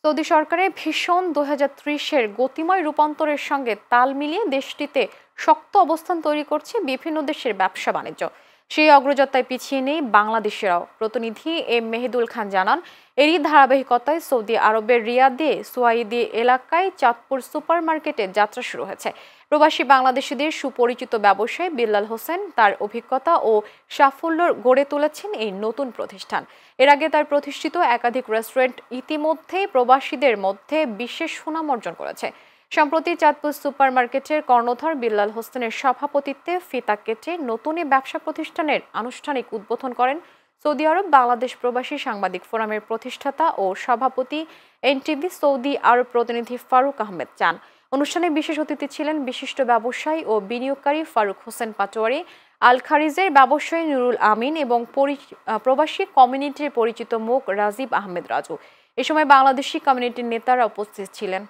Saudi সরকারের ভীষণ ২০৩০-এর গতিময় রূপান্তরের সঙ্গে তাল মিলিয়ে দেশটিতে শক্ত অবস্থান তৈরি করছে বিভিন্ন দেশের ব্যবসা বাণিজ্য। সেই অগ্রযাত্রায় পিছিয়ে নেই বাংলাদেশেরাও। প্রতিনিধি এম মেহেদুল খান জানান, এরই ধারাবাহিকতায় সৌদি আরবের রিয়াদে সুয়াইদি এলাকায় চাঁদপুর সুপার মার্কেটে যাত্রা শুরু হয়েছে। প্রবাসী বাংলাদেশিদের সুপরিচিত ব্যবসায়ী বিল্লাল হোসেন তার অভিজ্ঞতা ও সাফল্য গড়ে তুলেছেন এই নতুন প্রতিষ্ঠান। এর আগে তার প্রতিষ্ঠিত একাধিক রেস্টুরেন্ট ইতিমধ্যেই প্রবাসীদের মধ্যে বিশেষ সুনাম অর্জন করেছে। সম্প্রতি চাঁদপুর সুপার মার্কেটের কর্ণধার বিল্লাল হোসেনের সভাপতিত্বে ফিতা কেটে নতুন এই ব্যবসা প্রতিষ্ঠানের আনুষ্ঠানিক উদ্বোধন করেন সৌদি আরব বাংলাদেশ প্রবাসী সাংবাদিক ফোরামের প্রতিষ্ঠাতা ও সভাপতি এনটিভি সৌদি আরব প্রতিনিধি ফারুক আহমেদ চান। অনুষ্ঠানে বিশেষ অতিথি ছিলেন বিশিষ্ট ব্যবসায়ী ও বিনিয়োগকারী ফারুক হোসেন পাটোয়ারি, আল খারিজের ব্যবসায়ী নুরুল আমিন এবং প্রবাসী কমিউনিটির পরিচিত মুখ রাজীব আহমেদ রাজু। এ সময় বাংলাদেশি কমিউনিটির নেতারা উপস্থিত ছিলেন।